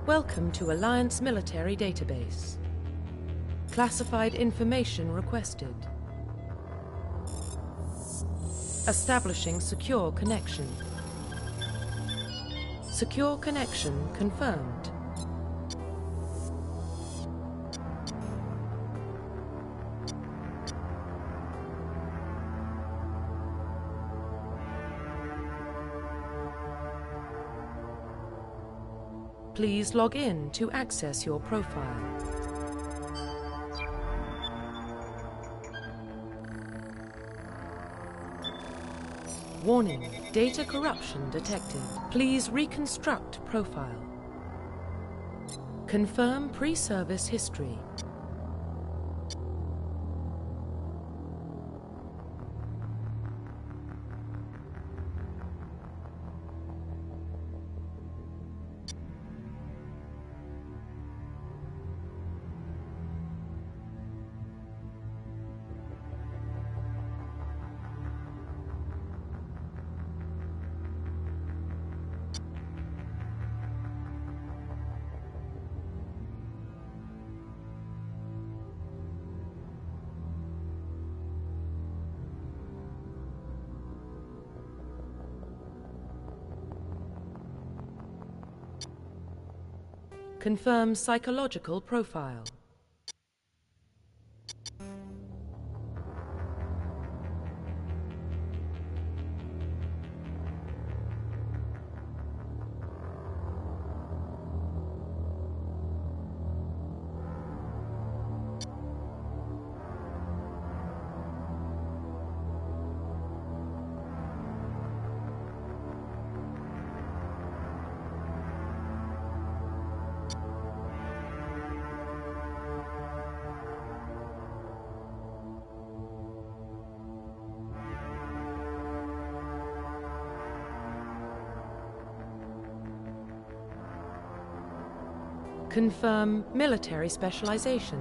Welcome to Alliance Military Database. Classified information requested. Establishing secure connection. Secure connection confirmed. Please log in to access your profile. Warning, data corruption detected. Please reconstruct profile. Confirm pre-service history. Confirm psychological profile. Confirm military specialization.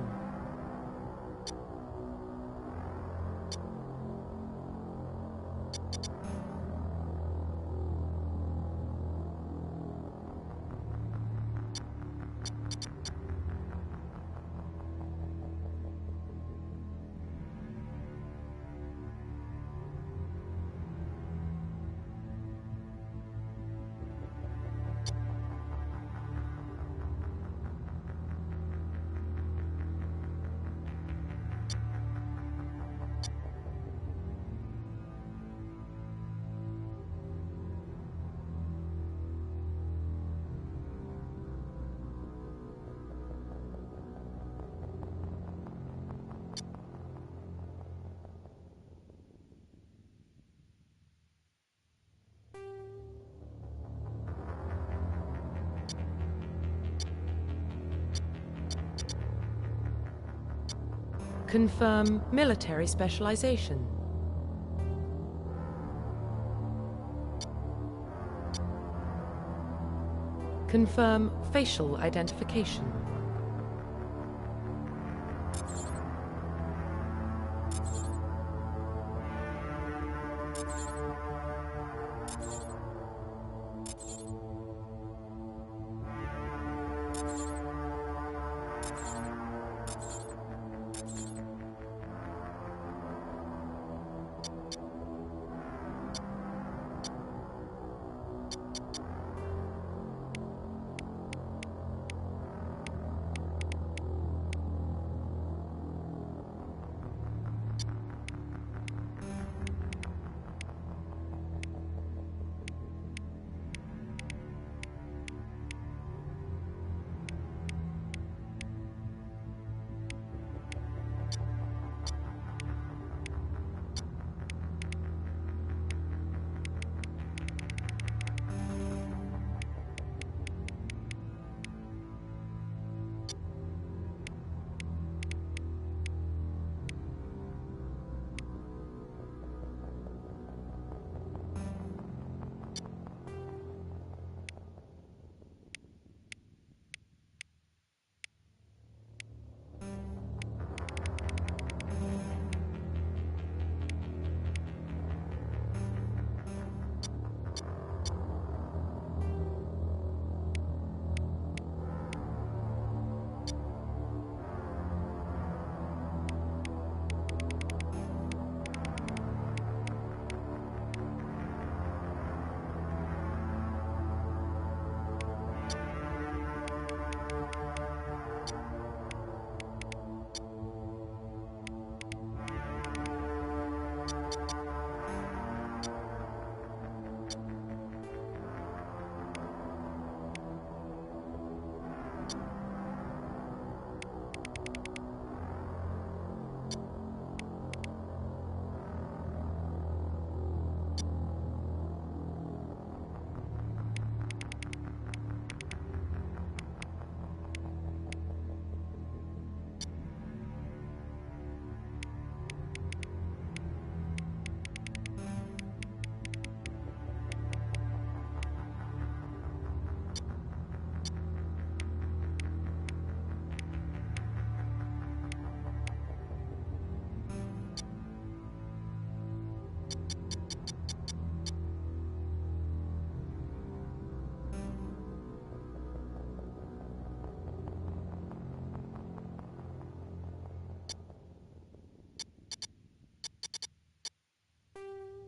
Confirm military specialization. Confirm facial identification.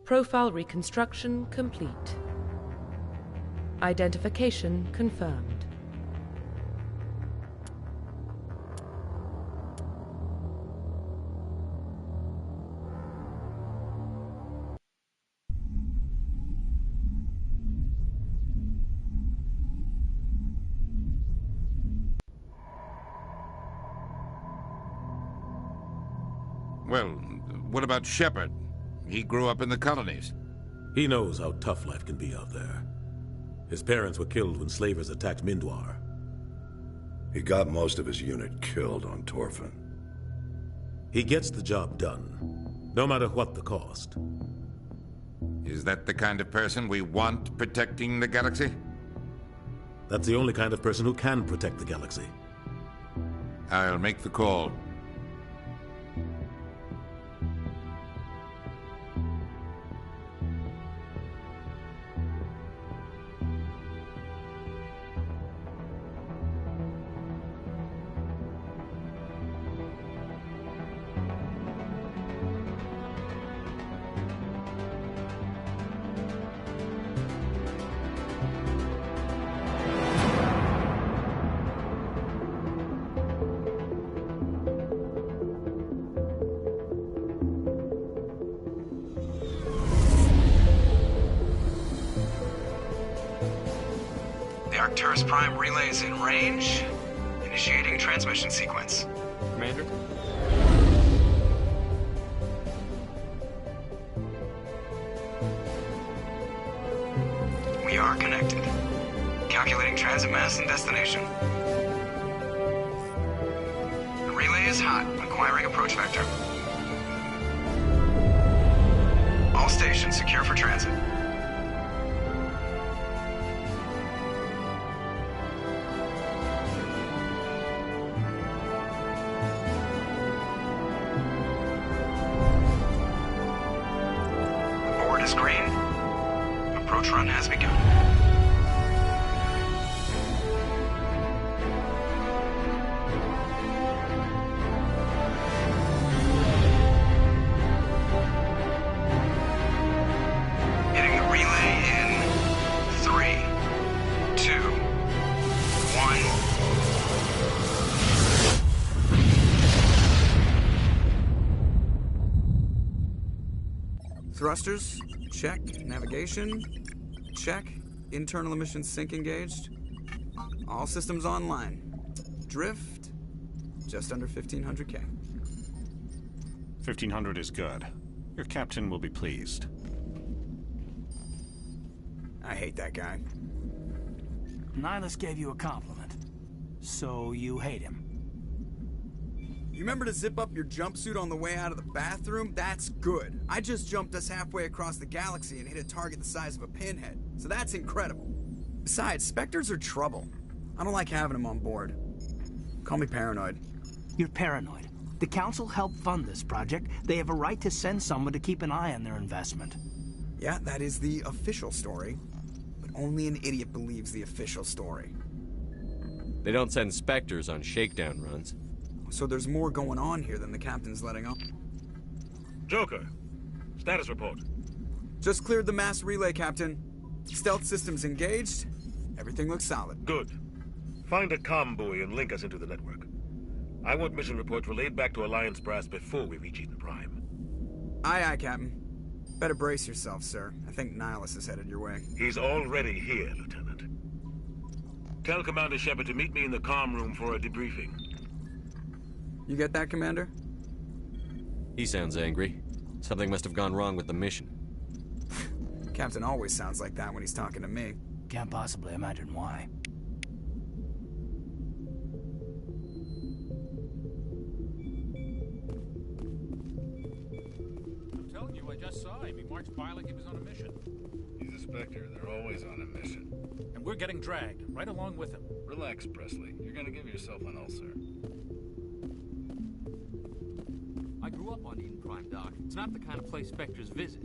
Profile reconstruction complete. Identification confirmed. Well, what about Shepard? He grew up in the colonies. He knows how tough life can be out there. His parents were killed when slavers attacked Mindwar. He got most of his unit killed on Torfin. He gets the job done, no matter what the cost. Is that the kind of person we want protecting the galaxy? That's the only kind of person who can protect the galaxy. I'll make the call. The Arcturus Prime relay is in range. Initiating transmission sequence. Commander? We are connected. Calculating transit mass and destination. The relay is hot. Acquiring approach vector. All stations secure for transit. Board is green. Approach run has begun. Hitting the relay in 3, 2, 1. Thrusters, check. Navigation, check. Internal emissions sync engaged. All systems online. Drift, just under 1500K. 1500 is good. Your captain will be pleased. I hate that guy. Nihilus gave you a compliment. So you hate him. You remember to zip up your jumpsuit on the way out of the bathroom? That's good. I just jumped us halfway across the galaxy and hit a target the size of a pinhead. So that's incredible. Besides, Spectres are trouble. I don't like having them on board. Call me paranoid. You're paranoid. The Council helped fund this project. They have a right to send someone to keep an eye on their investment. Yeah, that is the official story. But only an idiot believes the official story. They don't send Spectres on shakedown runs. So there's more going on here than the captain's letting on. Joker, status report. Just cleared the mass relay, Captain. Stealth systems engaged. Everything looks solid. Good. Find a comm buoy and link us into the network. I want mission reports relayed back to Alliance brass before we reach Eden Prime. Aye, aye, Captain. Better brace yourself, sir. I think Nihilus is headed your way. He's already here, Lieutenant. Tell Commander Shepard to meet me in the comm room for a debriefing. You get that, Commander? He sounds angry. Something must have gone wrong with the mission. Captain always sounds like that when he's talking to me. Can't possibly imagine why. I'm telling you, I just saw him. He marched by like he was on a mission. He's a Spectre. They're always on a mission. And we're getting dragged, right along with him. Relax, Presley. You're gonna give yourself an ulcer. I grew up on Eden Prime, Doc. It's not the kind of place Spectres visit.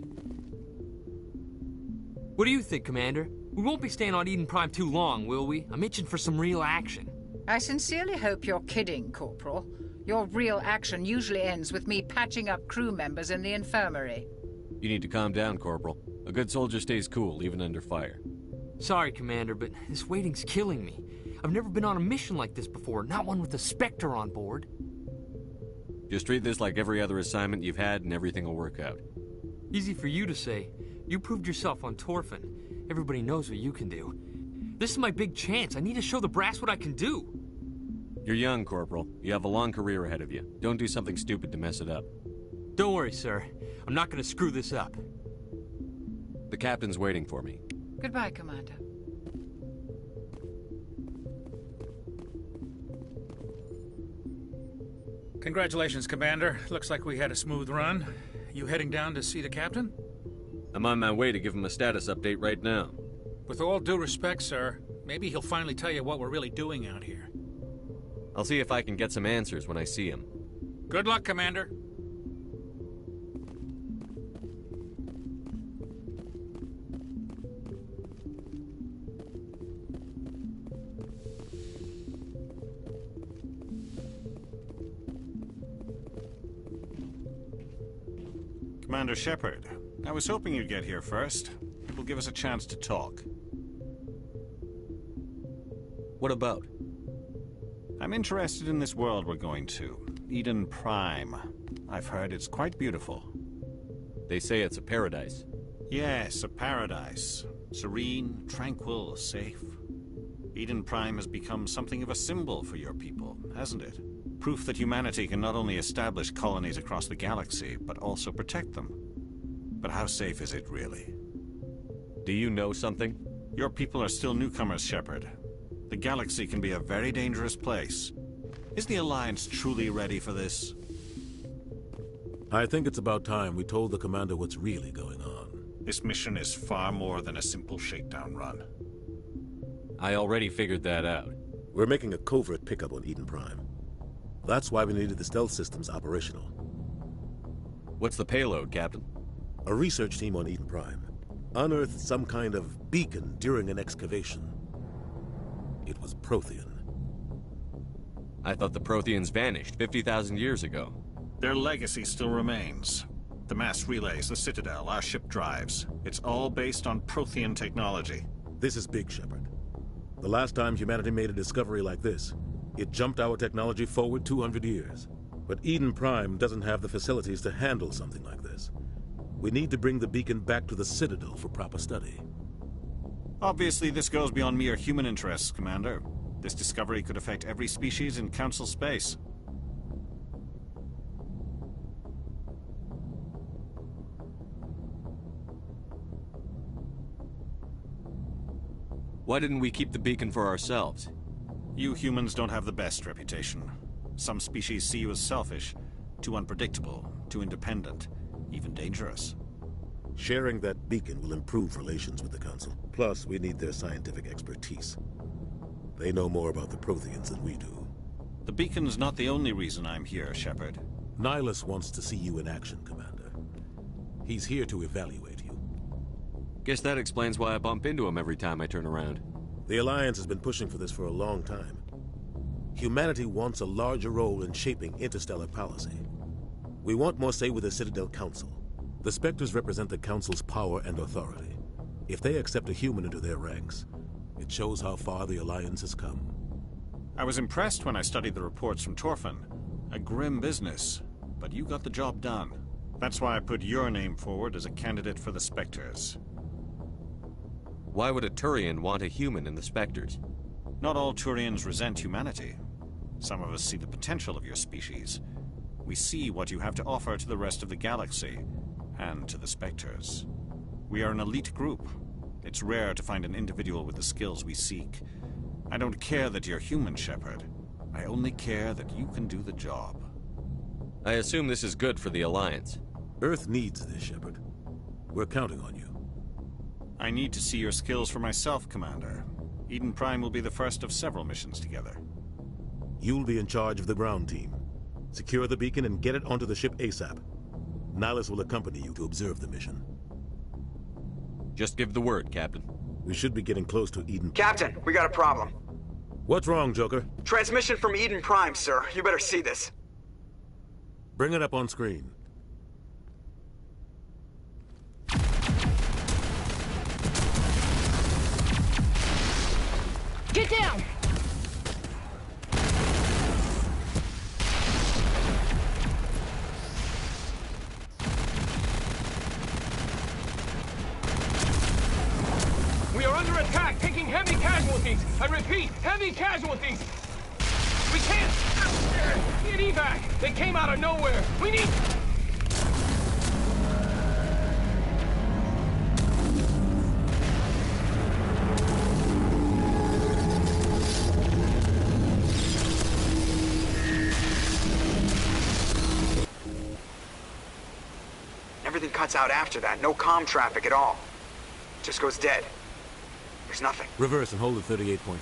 What do you think, Commander? We won't be staying on Eden Prime too long, will we? I'm itching for some real action. I sincerely hope you're kidding, Corporal. Your real action usually ends with me patching up crew members in the infirmary. You need to calm down, Corporal. A good soldier stays cool, even under fire. Sorry, Commander, but this waiting's killing me. I've never been on a mission like this before, not one with a Spectre on board. Just treat this like every other assignment you've had and everything will work out. Easy for you to say. You proved yourself on Torfin. Everybody knows what you can do. This is my big chance. I need to show the brass what I can do. You're young, Corporal. You have a long career ahead of you. Don't do something stupid to mess it up. Don't worry, sir. I'm not going to screw this up. The captain's waiting for me. Goodbye, Commander. Congratulations, Commander. Looks like we had a smooth run. You heading down to see the captain? I'm on my way to give him a status update right now. With all due respect, sir, maybe he'll finally tell you what we're really doing out here. I'll see if I can get some answers when I see him. Good luck, Commander. Commander Shepard, I was hoping you'd get here first. It will give us a chance to talk. What about? I'm interested in this world we're going to, Eden Prime. I've heard it's quite beautiful. They say it's a paradise. Yes, a paradise. Serene, tranquil, safe. Eden Prime has become something of a symbol for your people, hasn't it? Proof that humanity can not only establish colonies across the galaxy, but also protect them. But how safe is it, really? Do you know something? Your people are still newcomers, Shepard. The galaxy can be a very dangerous place. Is the Alliance truly ready for this? I think it's about time we told the Commander what's really going on. This mission is far more than a simple shakedown run. I already figured that out. We're making a covert pickup on Eden Prime. That's why we needed the stealth systems operational. What's the payload, Captain? A research team on Eden Prime unearthed some kind of beacon during an excavation. It was Prothean. I thought the Protheans vanished 50,000 years ago. Their legacy still remains. The mass relays, the Citadel, our ship drives. It's all based on Prothean technology. This is big, Shepard. The last time humanity made a discovery like this, it jumped our technology forward 200 years. But Eden Prime doesn't have the facilities to handle something like this. We need to bring the beacon back to the Citadel for proper study. Obviously, this goes beyond mere human interests, Commander. This discovery could affect every species in Council space. Why didn't we keep the beacon for ourselves? You humans don't have the best reputation. Some species see you as selfish, too unpredictable, too independent, even dangerous. Sharing that beacon will improve relations with the Council. Plus, we need their scientific expertise. They know more about the Protheans than we do. The beacon's not the only reason I'm here, Shepard. Nihilus wants to see you in action, Commander. He's here to evaluate you. Guess that explains why I bump into him every time I turn around. The Alliance has been pushing for this for a long time. Humanity wants a larger role in shaping interstellar policy. We want more say with the Citadel Council. The Spectres represent the Council's power and authority. If they accept a human into their ranks, it shows how far the Alliance has come. I was impressed when I studied the reports from Torfin. A grim business, but you got the job done. That's why I put your name forward as a candidate for the Spectres. Why would a Turian want a human in the Spectres? Not all Turians resent humanity. Some of us see the potential of your species. We see what you have to offer to the rest of the galaxy, and to the Spectres. We are an elite group. It's rare to find an individual with the skills we seek. I don't care that you're human, Shepard. I only care that you can do the job. I assume this is good for the Alliance. Earth needs this, Shepard. We're counting on you. I need to see your skills for myself, Commander. Eden Prime will be the first of several missions together. You'll be in charge of the ground team. Secure the beacon and get it onto the ship ASAP. Nihilus will accompany you to observe the mission. Just give the word, Captain. We should be getting close to Eden. Captain, we got a problem. What's wrong, Joker? Transmission from Eden Prime, sir. You better see this. Bring it up on screen. down! We are under attack, taking heavy casualties. I repeat, heavy casualties. We can't get evac. They came out of nowhere. We need... Everything cuts out after that. No comm traffic at all. Just goes dead. There's nothing. Reverse and hold at 38.5.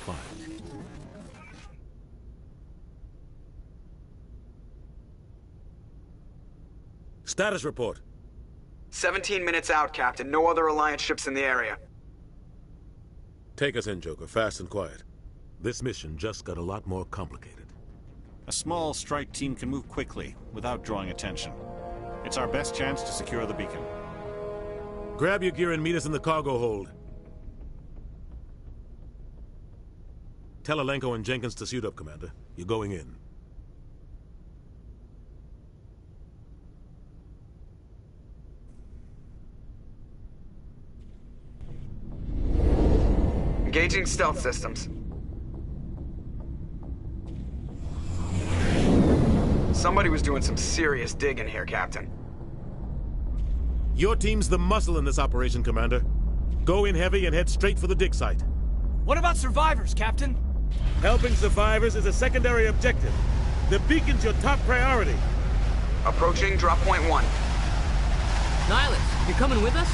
Status report. 17 minutes out, Captain. No other Alliance ships in the area. Take us in, Joker. Fast and quiet. This mission just got a lot more complicated. A small strike team can move quickly, without drawing attention. It's our best chance to secure the beacon. Grab your gear and meet us in the cargo hold. Tell Alenko and Jenkins to suit up, Commander. You're going in. Engaging stealth systems. Somebody was doing some serious digging here, Captain. Your team's the muscle in this operation, Commander. Go in heavy and head straight for the dig site. What about survivors, Captain? Helping survivors is a secondary objective. The beacon's your top priority. Approaching drop point 1. Nihilus, you coming with us?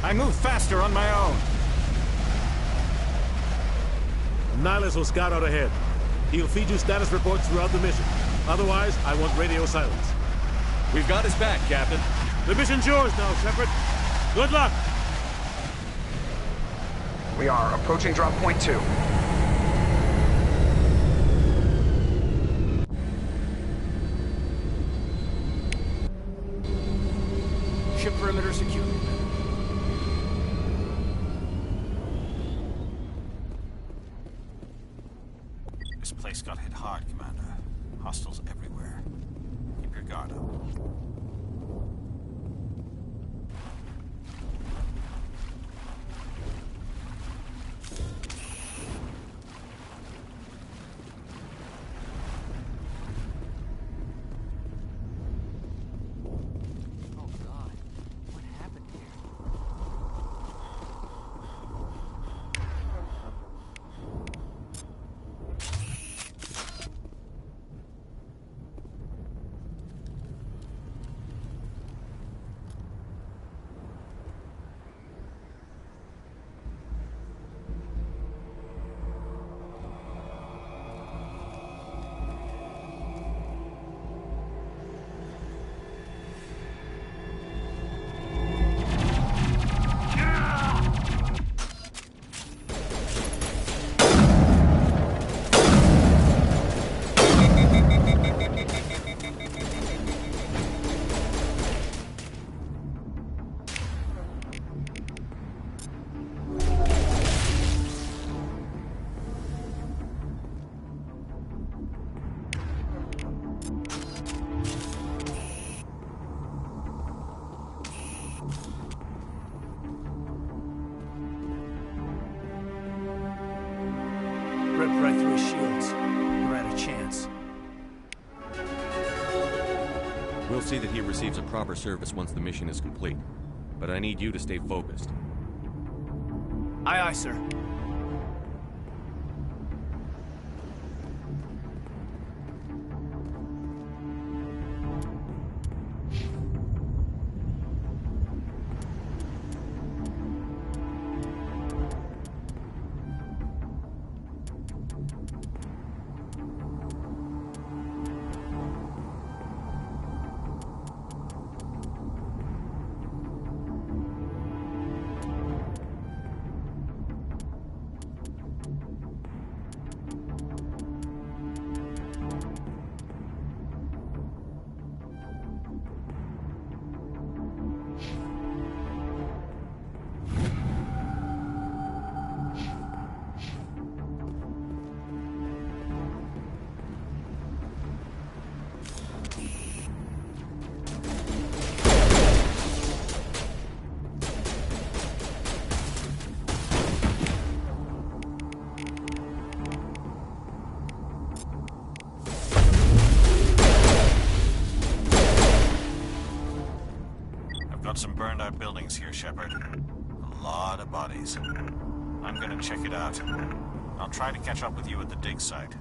I move faster on my own. Nihilus will scout out ahead. He'll feed you status reports throughout the mission. Otherwise, I want radio silence. We've got his back, Captain. The mission's yours now, Shepard. Good luck! We are approaching drop point 2. Ship perimeter secure. This place got hit hard, Commander. Hostiles everywhere. Keep your guard up. Ripped right through his shields. We're at a chance. We'll see that he receives a proper service once the mission is complete. But I need you to stay focused. Aye, aye, sir. abandoned buildings here, Shepard. A lot of bodies. I'm gonna check it out. I'll try to catch up with you at the dig site.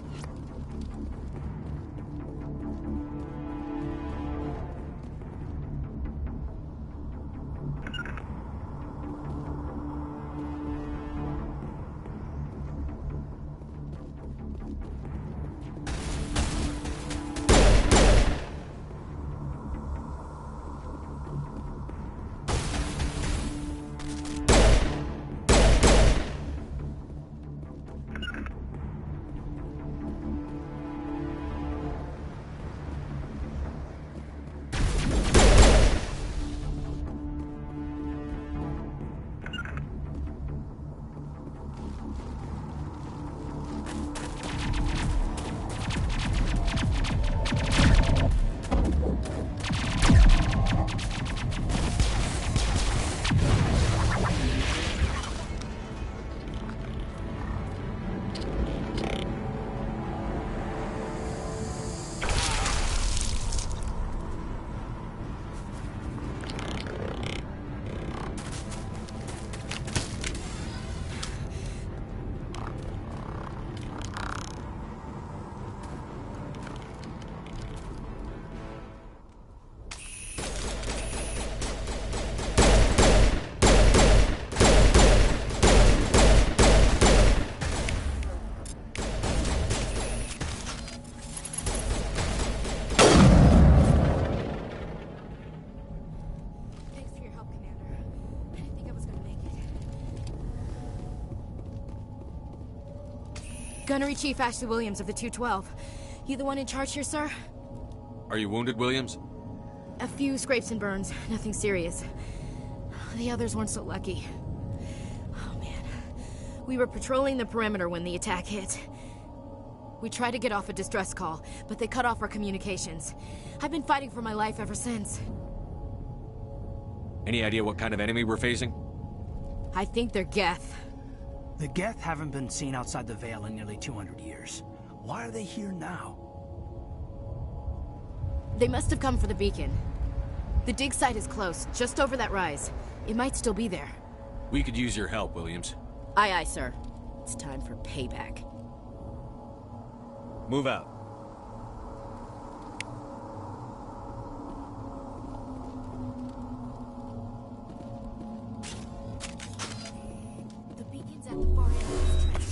Gunnery Chief Ashley Williams of the 212. You the one in charge here, sir? Are you wounded, Williams? A few scrapes and burns, nothing serious. The others weren't so lucky. Oh man. We were patrolling the perimeter when the attack hit. We tried to get off a distress call, but they cut off our communications. I've been fighting for my life ever since. Any idea what kind of enemy we're facing? I think they're geth. The geth haven't been seen outside the Veil in nearly 200 years. Why are they here now? They must have come for the beacon. The dig site is close, just over that rise. It might still be there. We could use your help, Williams. Aye, aye, sir. It's time for payback. Move out. The beacon's at the far end of this trench.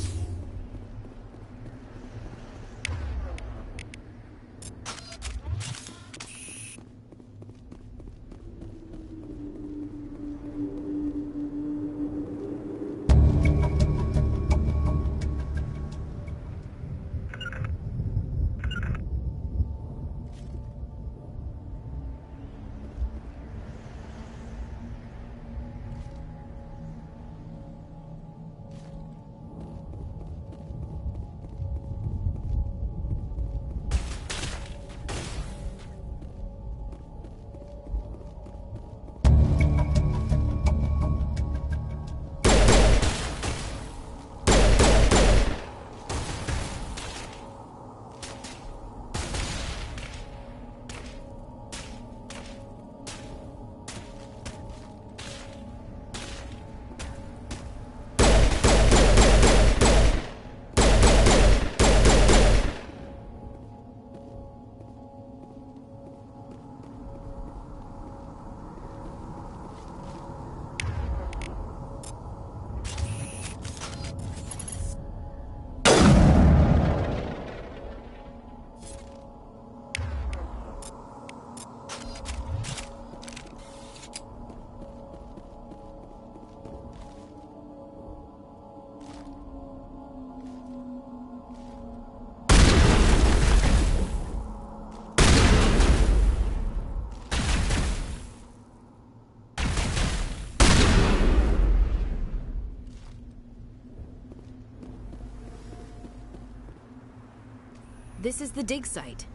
This is the dig site.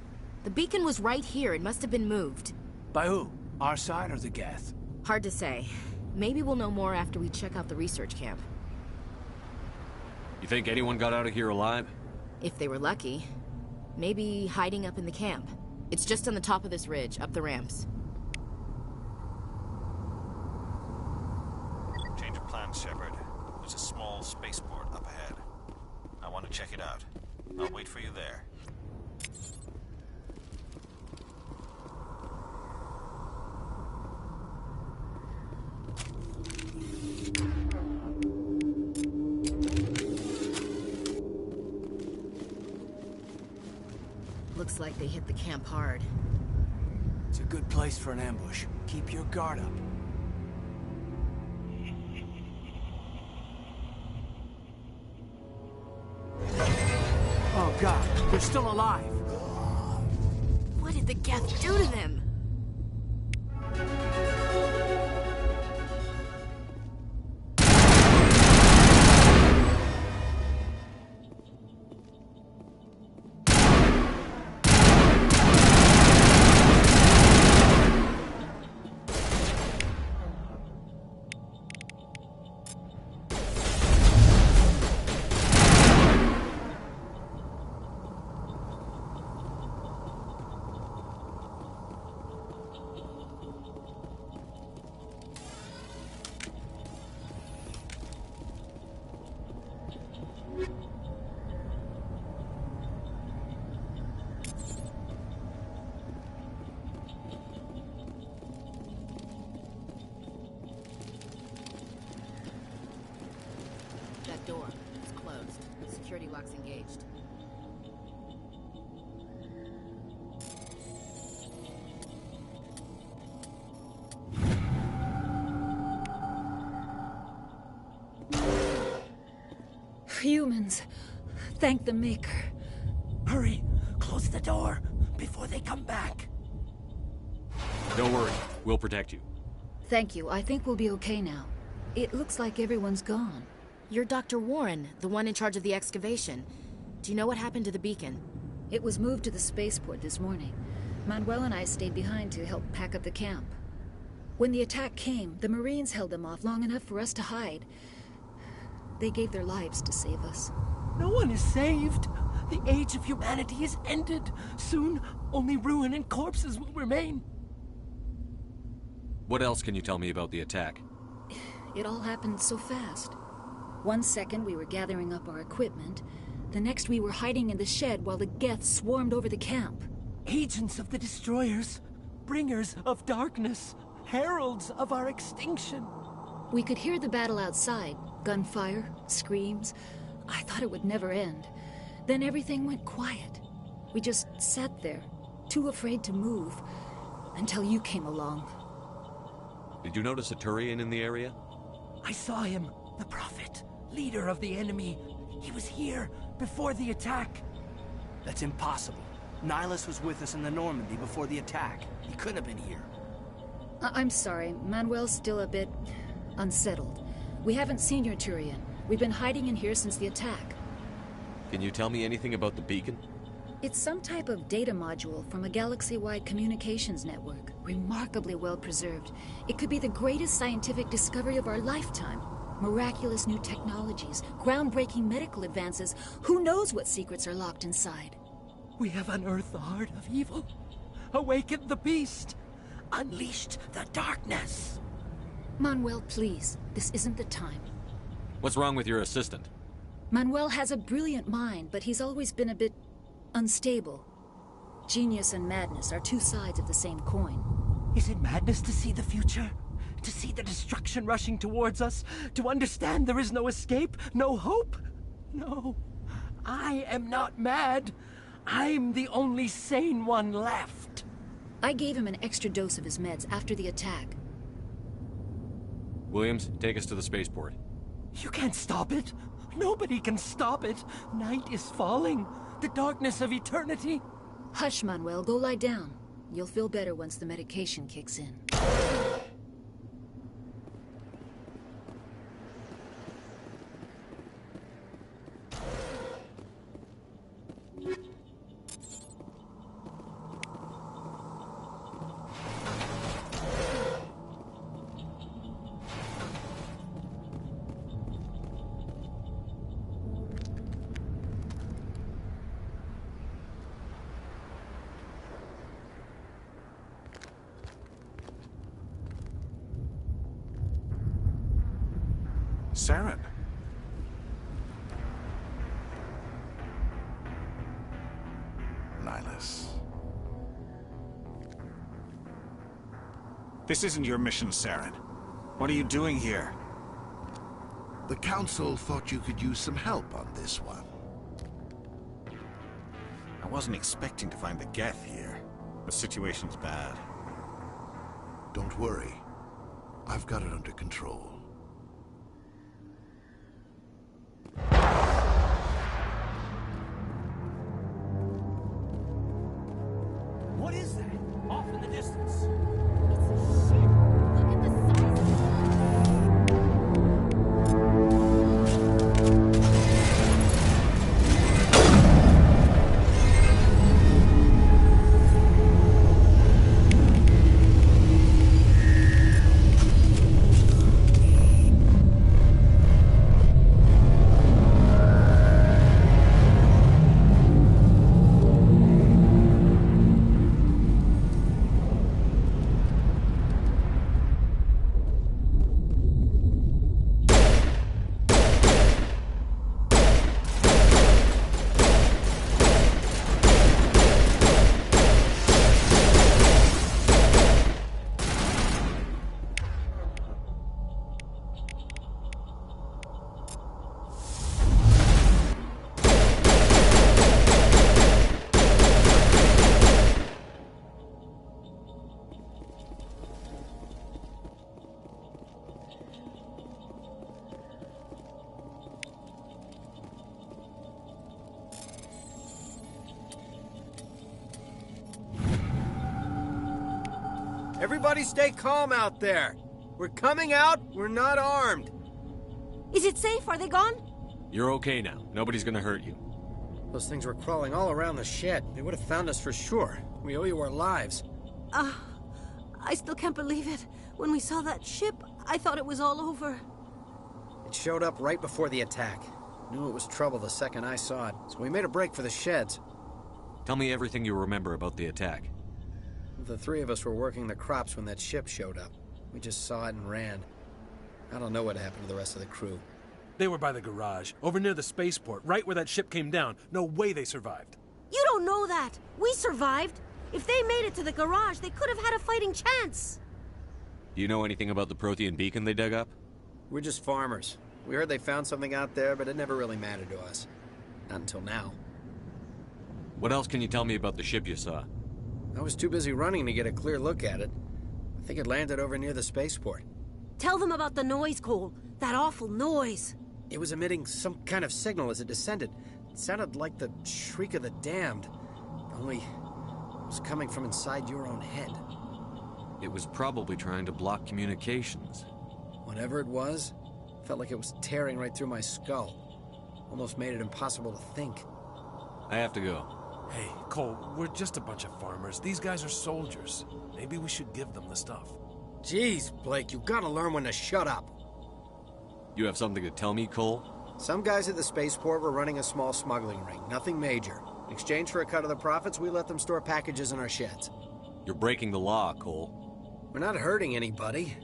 The beacon was right here. It must have been moved. By who? Our side or the geth? Hard to say. Maybe we'll know more after we check out the research camp. You think anyone got out of here alive? If they were lucky. Maybe hiding up in the camp. It's just on the top of this ridge, up the ramps. Thanks, Shepard. There's a small spaceport up ahead. I want to check it out. I'll wait for you there. Looks like they hit the camp hard. It's a good place for an ambush. Keep your guard up. Oh god, they're still alive! What did the geth do to them? Door. It's closed. Security lock's engaged. Humans. Thank the Maker. Hurry! Close the door before they come back. Don't worry. We'll protect you. Thank you. I think we'll be okay now. It looks like everyone's gone. You're Dr. Warren, the one in charge of the excavation. Do you know what happened to the beacon? It was moved to the spaceport this morning. Manuel and I stayed behind to help pack up the camp. When the attack came, the Marines held them off long enough for us to hide. They gave their lives to save us. No one is saved. The age of humanity is ended. Soon, only ruin and corpses will remain. What else can you tell me about the attack? It all happened so fast. 1 second we were gathering up our equipment. The next we were hiding in the shed while the geth swarmed over the camp. Agents of the destroyers, bringers of darkness, heralds of our extinction. We could hear the battle outside. Gunfire, screams. I thought it would never end. Then everything went quiet. We just sat there, too afraid to move, until you came along. Did you notice a Turian in the area? I saw him, the Prophet, leader of the enemy. He was here before the attack. That's impossible. Nihilus was with us in the Normandy before the attack. He couldn't have been here. I'm sorry. Manuel's still a bit unsettled. We haven't seen your Turian. We've been hiding in here since the attack. Can you tell me anything about the beacon? It's some type of data module from a galaxy-wide communications network. Remarkably well preserved. It could be the greatest scientific discovery of our lifetime. Miraculous new technologies, groundbreaking medical advances. Who knows what secrets are locked inside? We have unearthed the heart of evil, awakened the beast, unleashed the darkness. Manuel, please. This isn't the time. What's wrong with your assistant? Manuel has a brilliant mind, but he's always been a bit unstable. Genius and madness are two sides of the same coin. Is it madness to see the future? To see the destruction rushing towards us? To understand there is no escape? No hope? No. I am not mad. I'm the only sane one left. I gave him an extra dose of his meds after the attack. Williams, take us to the spaceport. You can't stop it. Nobody can stop it. Night is falling. The darkness of eternity. Hush, Manuel. Go lie down. You'll feel better once the medication kicks in. Saren. Nihilus. This isn't your mission, Saren. What are you doing here? The Council thought you could use some help on this one. I wasn't expecting to find the geth here. The situation's bad. Don't worry. I've got it under control. What is that? Off in the distance. Everybody stay calm out there. We're coming out, we're not armed. Is it safe? Are they gone? You're okay now. Nobody's gonna hurt you. Those things were crawling all around the shed. They would have found us for sure. We owe you our lives. I still can't believe it. When we saw that ship, I thought it was all over. It showed up right before the attack. Knew it was trouble the second I saw it, so we made a break for the sheds. Tell me everything you remember about the attack. The three of us were working the crops when that ship showed up. We just saw it and ran. I don't know what happened to the rest of the crew. They were by the garage, over near the spaceport, right where that ship came down. No way they survived. You don't know that. We survived. If they made it to the garage, they could have had a fighting chance. Do you know anything about the Prothean beacon they dug up? We're just farmers. We heard they found something out there, but it never really mattered to us. Not until now. What else can you tell me about the ship you saw? I was too busy running to get a clear look at it. I think it landed over near the spaceport. Tell them about the noise, Cole. That awful noise. It was emitting some kind of signal as it descended. It sounded like the shriek of the damned. Only it was coming from inside your own head. It was probably trying to block communications. Whatever it was, felt like it was tearing right through my skull. Almost made it impossible to think. I have to go. Hey, Cole, we're just a bunch of farmers. These guys are soldiers. Maybe we should give them the stuff. Jeez, Blake, you gotta learn when to shut up. You have something to tell me, Cole? Some guys at the spaceport were running a small smuggling ring, nothing major. In exchange for a cut of the profits, we let them store packages in our sheds. You're breaking the law, Cole. We're not hurting anybody.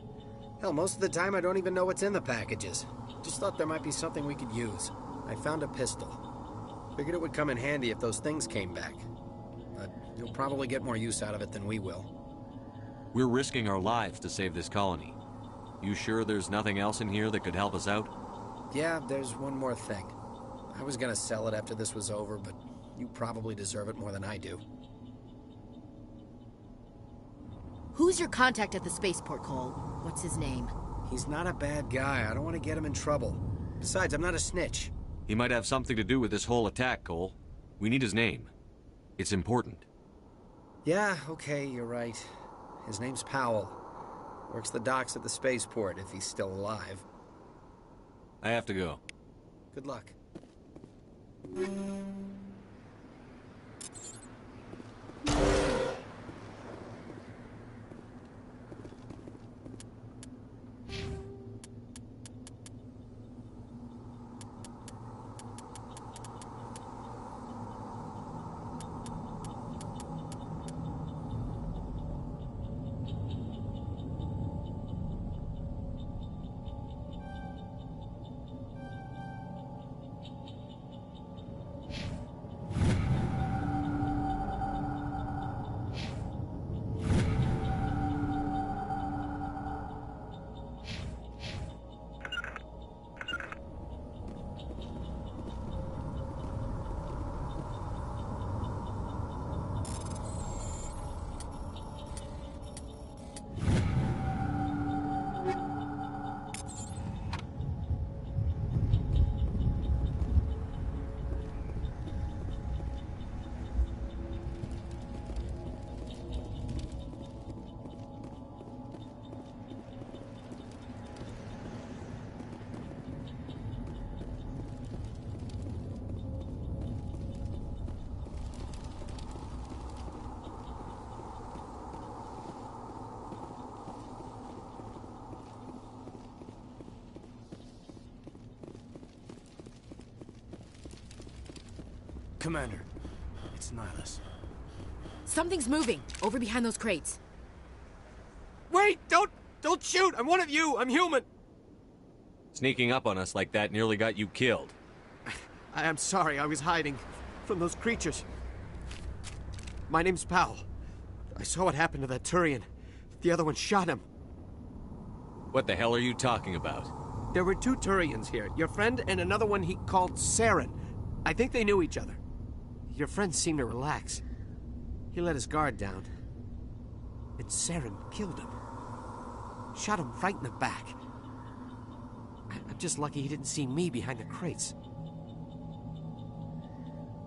Hell, most of the time I don't even know what's in the packages. Just thought there might be something we could use. I found a pistol. Figured it would come in handy if those things came back. But you'll probably get more use out of it than we will. We're risking our lives to save this colony. You sure there's nothing else in here that could help us out? Yeah, there's one more thing. I was gonna sell it after this was over, but you probably deserve it more than I do. Who's your contact at the spaceport, Cole? What's his name? He's not a bad guy. I don't want to get him in trouble. Besides, I'm not a snitch. He might have something to do with this whole attack, Cole. We need his name. It's important. Yeah, okay, you're right. His name's Powell. Works the docks at the spaceport, if he's still alive. I have to go. Good luck. Commander. It's Nihilus. Something's moving, over behind those crates. Wait! Don't shoot! I'm one of you! I'm human! Sneaking up on us like that nearly got you killed. I'm sorry, I was hiding from those creatures. My name's Powell. I saw what happened to that Turian. The other one shot him. What the hell are you talking about? There were 2 Turians here. Your friend and another one he called Saren. I think they knew each other. Your friend seemed to relax. He let his guard down. And Saren killed him. Shot him right in the back. I'm just lucky he didn't see me behind the crates.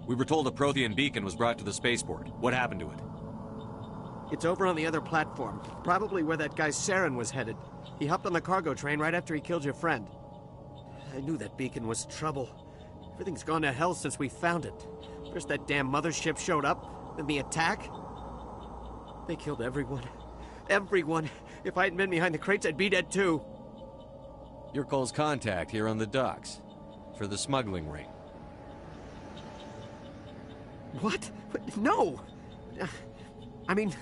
We were told a Prothean beacon was brought to the spaceport. What happened to it? It's over on the other platform. Probably where that guy Saren was headed. He hopped on the cargo train right after he killed your friend. I knew that beacon was trouble. Everything's gone to hell since we found it. First that damn mothership showed up, then the attack. They killed everyone. Everyone. If I hadn't been behind the crates, I'd be dead too. Your close contact here on the docks. For the smuggling ring. What? No! I mean,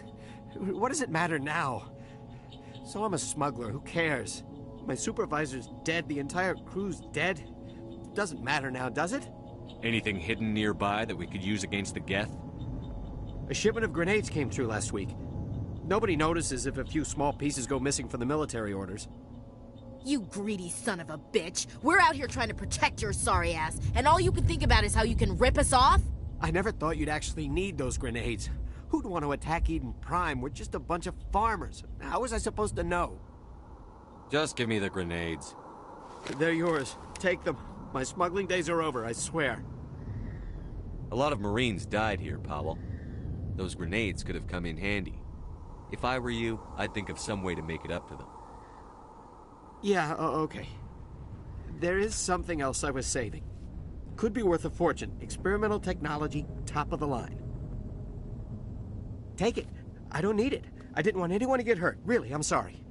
what does it matter now? So I'm a smuggler, who cares? My supervisor's dead, the entire crew's dead. It doesn't matter now, does it? Anything hidden nearby that we could use against the Geth? A shipment of grenades came through last week. Nobody notices if a few small pieces go missing from the military orders. You greedy son of a bitch. We're out here trying to protect your sorry ass, and all you can think about is how you can rip us off? I never thought you'd actually need those grenades. Who'd want to attack Eden Prime? We're just a bunch of farmers. How was I supposed to know? Just give me the grenades. They're yours. Take them. My smuggling days are over, I swear. A lot of Marines died here, Powell. Those grenades could have come in handy. If I were you, I'd think of some way to make it up to them. Yeah, okay. There is something else I was saving. Could be worth a fortune. Experimental technology, top of the line. Take it. I don't need it. I didn't want anyone to get hurt. Really, I'm sorry.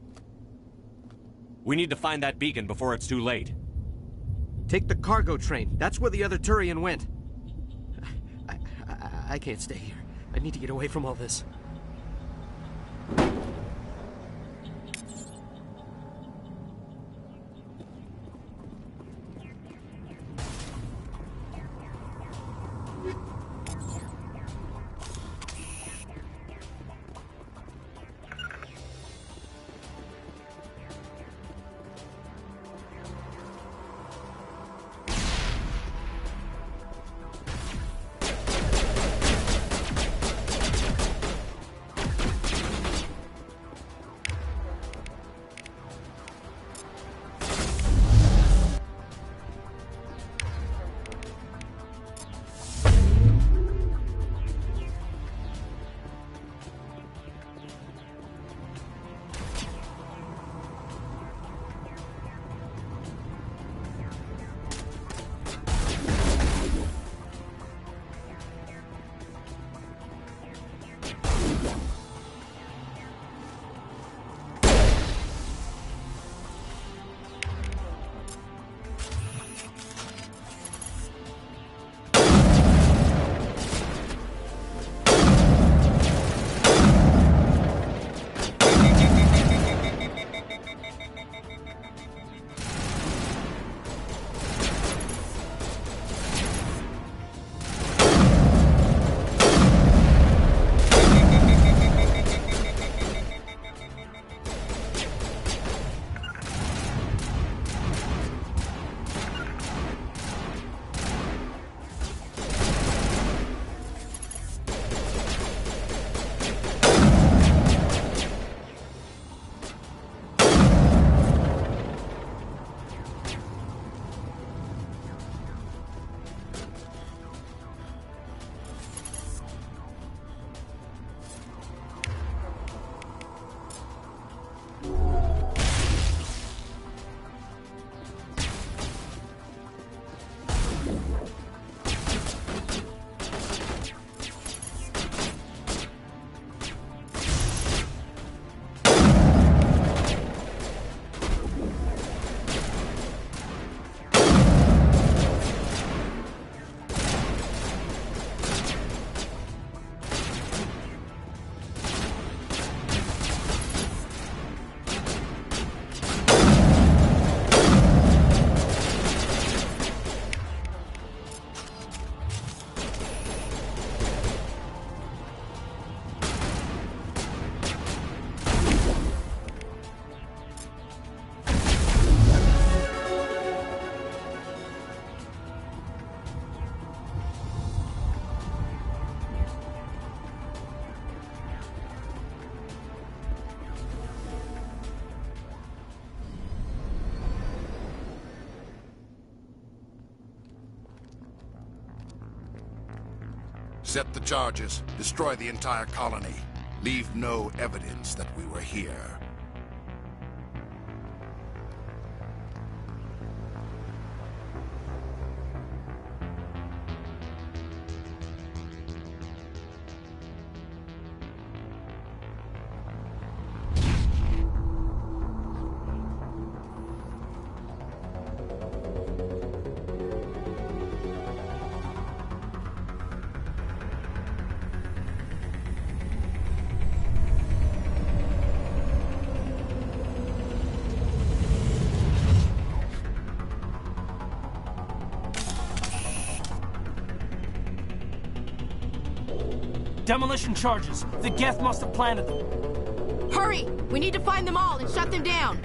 We need to find that beacon before it's too late. Take the cargo train. That's where the other Turian went. I can't stay here. I need to get away from all this. Set the charges. Destroy the entire colony. Leave no evidence that we were here. Demolition charges. The geth must have planted them. Hurry! We need to find them all and shut them down.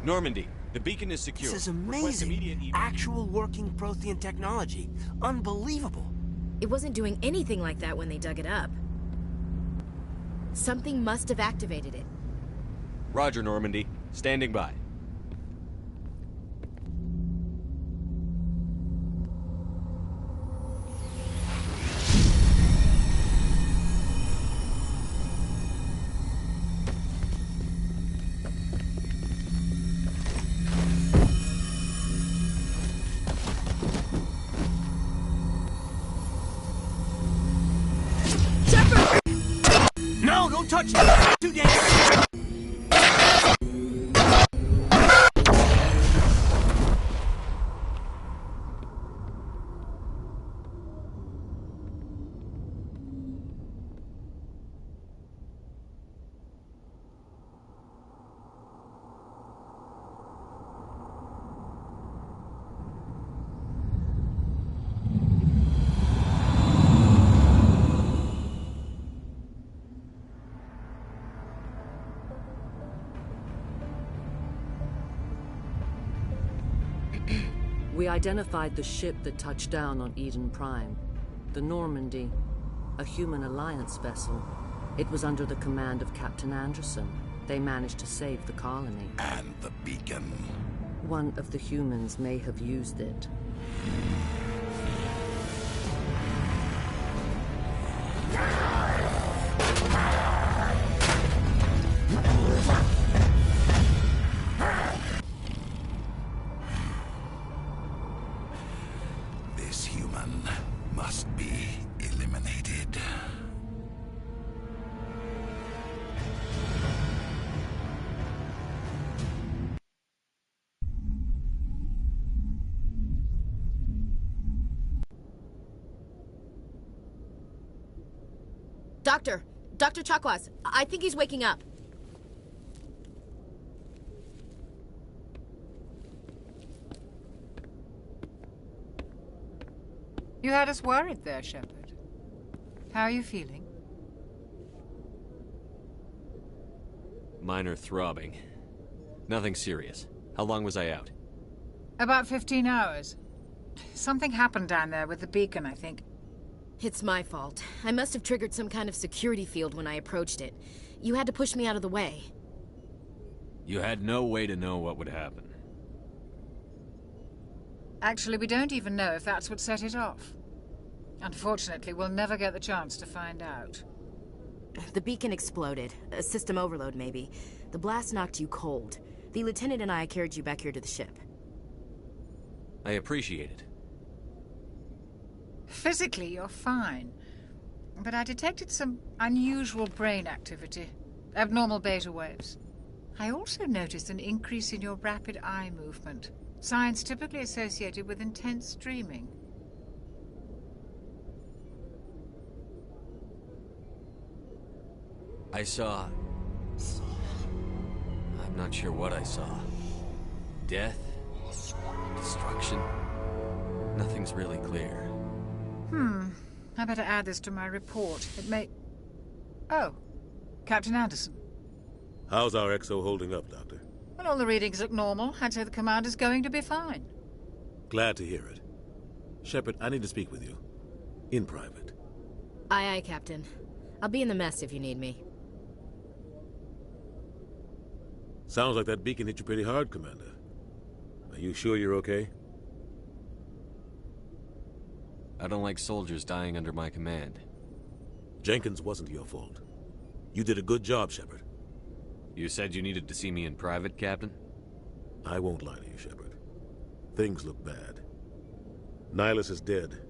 Normandy, the beacon is secure. This is Request immediate amazing. Actual working Prothean technology. Unbelievable. It wasn't doing anything like that when they dug it up. Something must have activated it. Roger, Normandy. Standing by. No, don't touch it! Too dangerous! We identified the ship that touched down on Eden Prime. The Normandy. A human alliance vessel. It was under the command of Captain Anderson. They managed to save the colony. And the beacon. One of the humans may have used it. This human must be eliminated. Dr. Chakwas, I think he's waking up. You had us worried there, Shepard. How are you feeling? Minor throbbing. Nothing serious. How long was I out? About 15 hours. Something happened down there with the beacon, I think. It's my fault. I must have triggered some kind of security field when I approached it. You had to push me out of the way. You had no way to know what would happen. Actually, we don't even know if that's what set it off. Unfortunately, we'll never get the chance to find out. The beacon exploded. A system overload, maybe. The blast knocked you cold. The lieutenant and I carried you back here to the ship. I appreciate it. Physically, you're fine. But I detected some unusual brain activity. Abnormal beta waves. I also noticed an increase in your rapid eye movement. Signs typically associated with intense dreaming. I saw... I'm not sure what I saw. Death? Destruction? Nothing's really clear. I better add this to my report. It may... Oh, Captain Anderson. How's our XO holding up, Doctor? Well, all the readings look normal. I'd say the commander's going to be fine. Glad to hear it. Shepard, I need to speak with you. In private. Aye, aye, Captain. I'll be in the mess if you need me. Sounds like that beacon hit you pretty hard, Commander. Are you sure you're okay? I don't like soldiers dying under my command. Jenkins wasn't your fault. You did a good job, Shepard. You said you needed to see me in private, Captain? I won't lie to you, Shepard. Things look bad. Nihilus is dead.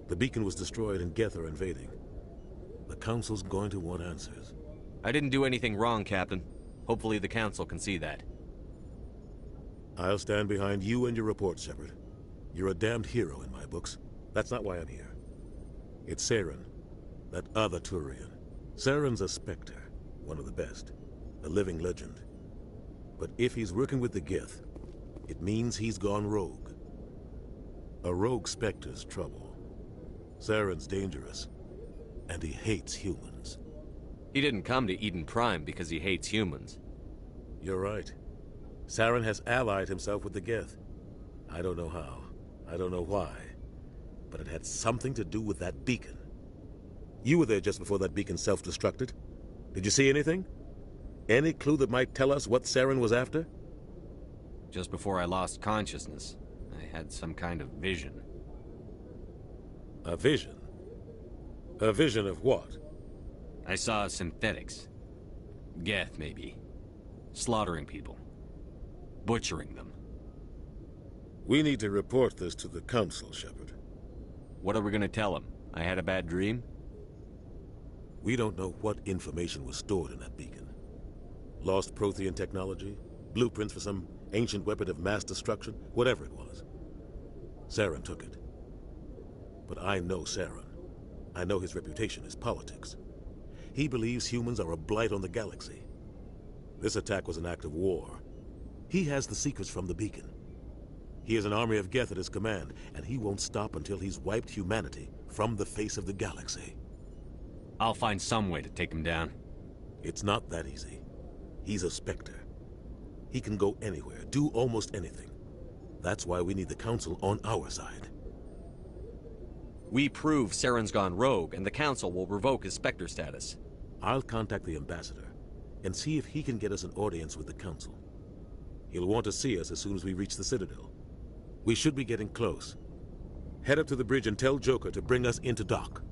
The beacon was destroyed and geth are invading. The Council's going to want answers. I didn't do anything wrong, Captain. Hopefully the Council can see that. I'll stand behind you and your report, Shepard. You're a damned hero in my books. That's not why I'm here. It's Saren, that other Turian. Saren's a Spectre, one of the best, a living legend. But if he's working with the geth, it means he's gone rogue. A rogue Spectre's trouble. Saren's dangerous, and he hates humans. He didn't come to Eden Prime because he hates humans. You're right. Saren has allied himself with the geth. I don't know how. I don't know why. But it had something to do with that beacon. You were there just before that beacon self-destructed. Did you see anything? Any clue that might tell us what Saren was after? Just before I lost consciousness, I had some kind of vision. A vision? A vision of what? I saw synthetics. Geth, maybe. Slaughtering people. Butchering them. We need to report this to the Council, Shepard. What are we gonna tell them? I had a bad dream? We don't know what information was stored in that beacon. Lost Prothean technology? Blueprints for some ancient weapon of mass destruction? Whatever it was. Saren took it. But I know Saren. I know his reputation is politics. He believes humans are a blight on the galaxy. This attack was an act of war. He has the secrets from the beacon. He has an army of geth at his command, and he won't stop until he's wiped humanity from the face of the galaxy. I'll find some way to take him down. It's not that easy. He's a Spectre. He can go anywhere, do almost anything. That's why we need the Council on our side. We prove Saren's gone rogue, and the Council will revoke his Spectre status. I'll contact the Ambassador and see if he can get us an audience with the Council. He'll want to see us as soon as we reach the Citadel. We should be getting close. Head up to the bridge and tell Joker to bring us into dock.